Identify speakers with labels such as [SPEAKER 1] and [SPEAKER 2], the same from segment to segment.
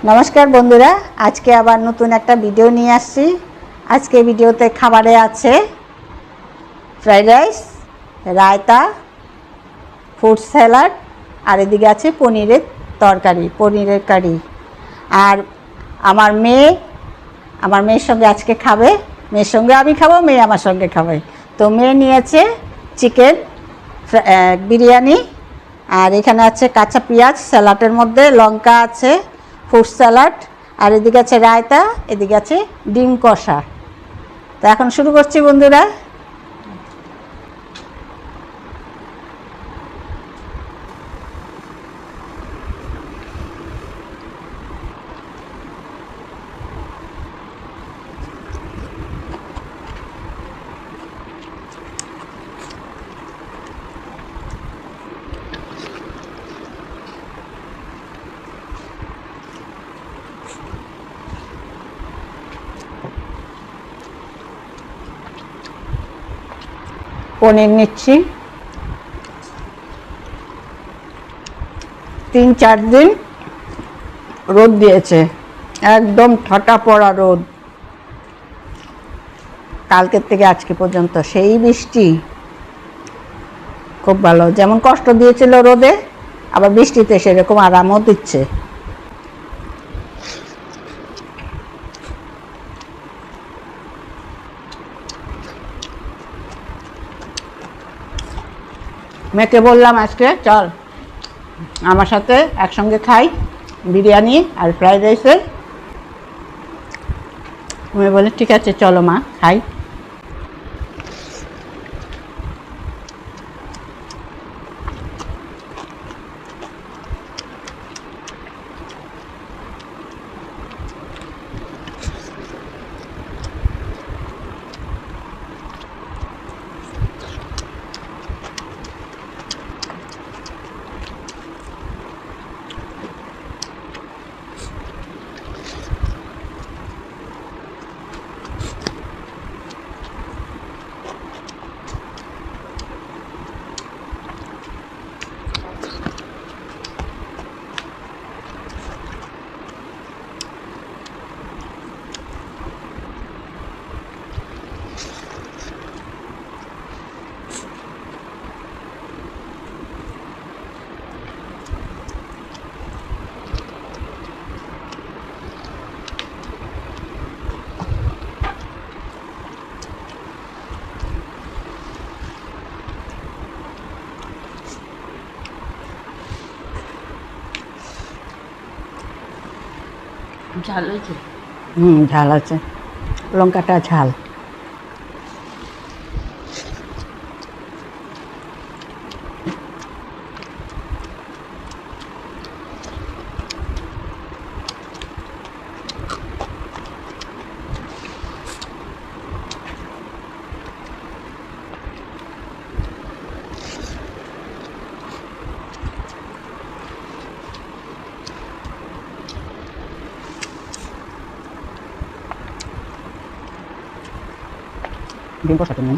[SPEAKER 1] নমস্কার বন্ধুরা, আজকে আবার নতুন একটা ভিডিও নিয়ে আসছি। আজকে ভিডিওতে খাবারে আছে fried rice, raita, fruit salad, আর এদিকে আছে পনিরের তরকারি, পনিরের কারি। আর আমার মেয়ের সঙ্গে আজকে খাবে, মেয়ের সঙ্গে আমি খাবো, মেয়ে আমার সঙ্গে খাবে। তো মেয়ে নিয়েছে চিকেন বিরিয়ানি, আর এখানে আছে কাঁচা পেঁয়াজ স্যালাডের মধ্যে, লঙ্কা আছে, ফ্রুট স্যালাড, আর এদিকে আছে রায়তা, এদিকে আছে ডিম কষা। তো এখন শুরু করছি বন্ধুরা। পনির নিচ্ছি, 3-4 দিন রোদ দিয়েছে, একদম ঠাটা পড়া রোদ। কালকের থেকে আজকে পর্যন্ত সেই বৃষ্টি, খুব ভালো। যেমন কষ্ট দিয়েছিল রোদে, আবার বৃষ্টিতে সেরকম আরামও দিচ্ছে। মেয়েকে বললাম আজকে চল আমার সাথে একসঙ্গে খাই বিরিয়ানি আর ফ্রাইড রাইসের। মেয়ে বলে ঠিক আছে চলো মা খাই।
[SPEAKER 2] ঝাল হয়েছে?
[SPEAKER 1] ঝাল আছে, লঙ্কাটা ঝাল। ডিম কষাটা নেন।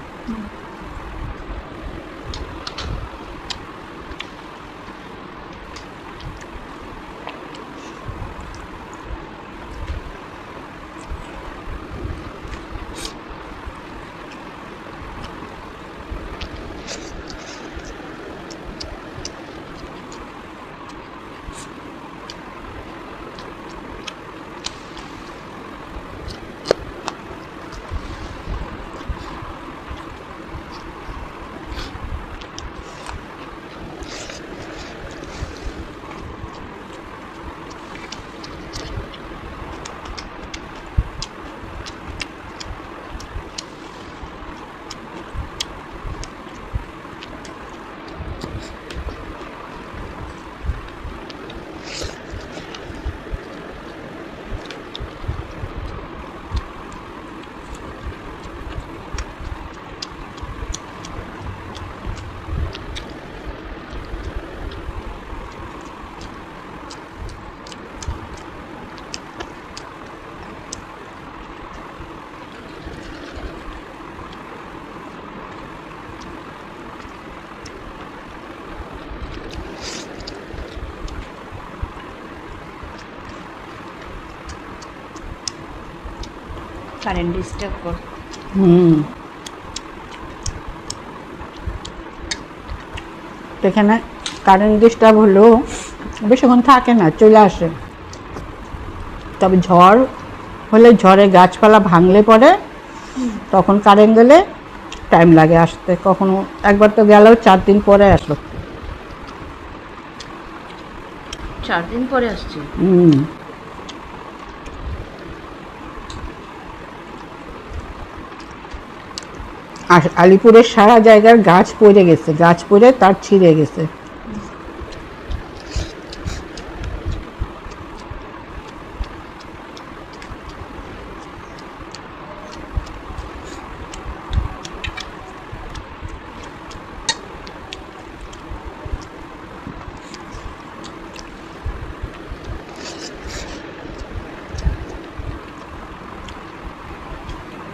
[SPEAKER 2] কারেন্ট ডিস্টার্ব কর।
[SPEAKER 1] এখানে কারেন্ট ডিস্টার্ব হলেও বেশিক্ষণ থাকে না, চলে আসে। তবে ঝড় হলে, ঝড়ে গাছপালা ভাঙলে পরে তখন কারেন্ট গেলে টাইম লাগে আসতে। কখনো একবার তো গেলেও 4 দিন পরে আসলো।
[SPEAKER 2] 4 দিন পরে আসছে।
[SPEAKER 1] আর আলিপুরের সারা জায়গার গাছ পড়ে গেছে, গাছ পড়ে তার ছিঁড়ে গেছে।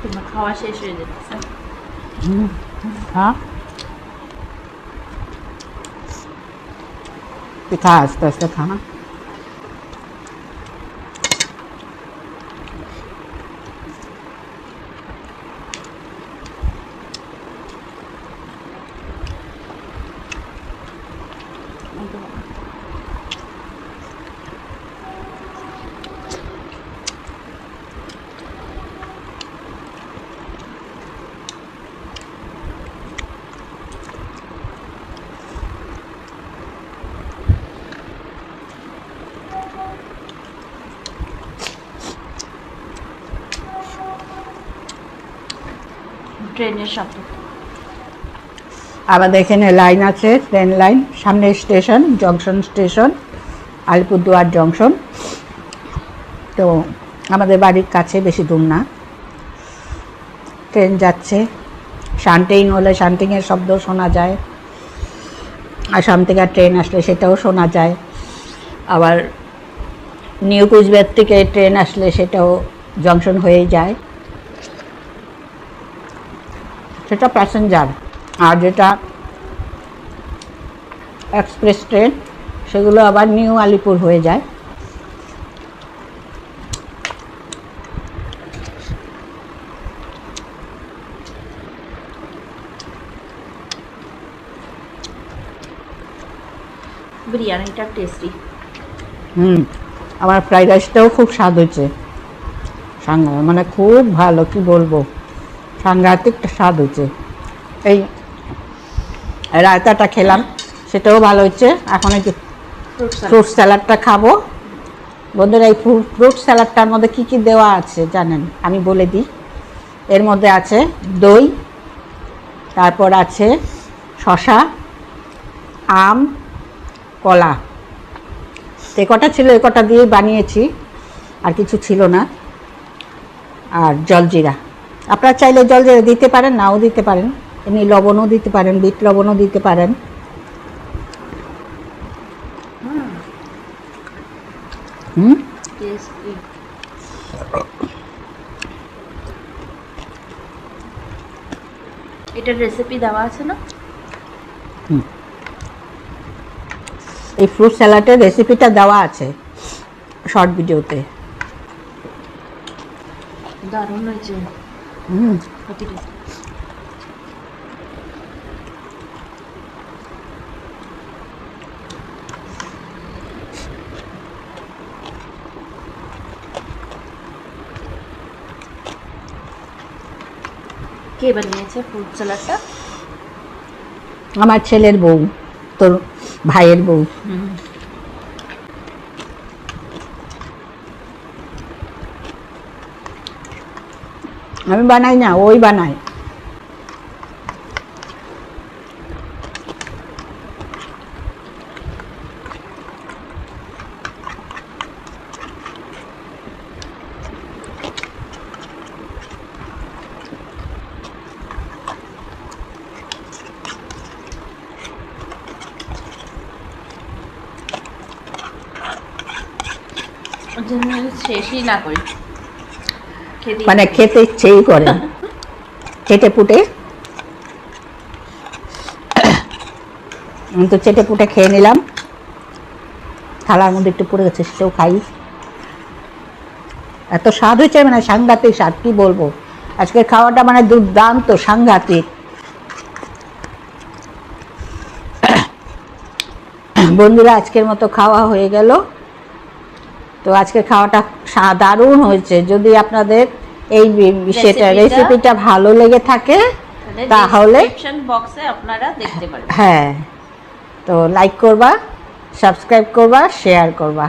[SPEAKER 2] তোমার খাওয়া শেষ হয়ে যাচ্ছে।
[SPEAKER 1] হ্যাঁ, পিঠা আস্তে আস্তে খা।
[SPEAKER 2] ট্রেনের শব্দ।
[SPEAKER 1] আমাদের এখানে লাইন আছে, ট্রেন লাইন। সামনে station, junction station, Alipurduar junction. তো আমাদের বাড়ির কাছে, বেশি দূর না। ট্রেন যাচ্ছে। শান্তিং হলে শান্তিংয়ের শব্দ শোনা যায়, আসাম থেকে ট্রেন আসলে সেটাও শোনা যায়। আবার নিউ কুচবিহার থেকে ট্রেন আসলে সেটাও জংশন হয়েই যায়। সেটা প্যাসেঞ্জার। আর যেটা এক্সপ্রেস ট্রেন, সেগুলো আবার নিউ আলিপুর হয়ে যায়।
[SPEAKER 2] বিরিয়ানিটা টেস্টি।
[SPEAKER 1] আমার ফ্রাইড রাইসটাও খুব স্বাদ হয়েছে। মানে খুব ভালো, কি বলবো, সাংঘাতিক স্বাদ হয়েছে। এই রায়তাটা খেলাম, সেটাও ভালো হচ্ছে। এখন এই ফ্রুট স্যালাডটা খাবো। বন্ধুরা, এই ফ্রুট স্যালাডটার মধ্যে কী কী দেওয়া আছে জানেন? আমি বলে দিই। এর মধ্যে আছে দই, তারপর আছে শসা, আম, কলা। এ কটা ছিল, এ কটা দিয়ে বানিয়েছি, আর কিছু ছিল না। আর জলজিরা। আপনারা চাইলে জলজিরা দিতে পারেন, নাও দিতে পারেন। এমনি লবণও দিতে পারেন, বিট লবণও দিতে পারেন।
[SPEAKER 2] টেস্টি। এটার রেসিপি দেওয়া আছে না?
[SPEAKER 1] এই ফ্রুট স্যালাডের রেসিপিটা দেওয়া আছে শর্ট ভিডিওতে।
[SPEAKER 2] দারুণ হয়েছে। কে বানিয়েছে ফ্রুট স্যালাডটা?
[SPEAKER 1] আমার ছেলের বউ, তোর ভাইয়ের বউ। আমি বানাই না, ওই বানায়।
[SPEAKER 2] শেষই না করি,
[SPEAKER 1] মানে খেতে ইচ্ছেই করে। চেটে পুটে আমি তো চেটে পুটে খেয়ে নিলাম। থালার মধ্যে একটু পড়ে গেছে, সেটাও খাই। এত স্বাদ হয়েছে, মানে সাংঘাতিক স্বাদ, কি বলবো। আজকের খাওয়াটা মানে দুর্দান্ত, সাংঘাতিক। বন্ধুরা, আজকের মতো খাওয়া হয়ে গেল। তো আজকের খাওয়াটা দারুণ হয়েছে। যদি আপনাদের এই রেসিপিটা ভালো লেগে থাকে তাহলে
[SPEAKER 2] ডেসক্রিপশন বক্সে আপনারা দেখতে পারবেন।
[SPEAKER 1] হ্যাঁ, তো লাইক করবা, সাবস্ক্রাইব করবা, শেয়ার করবা।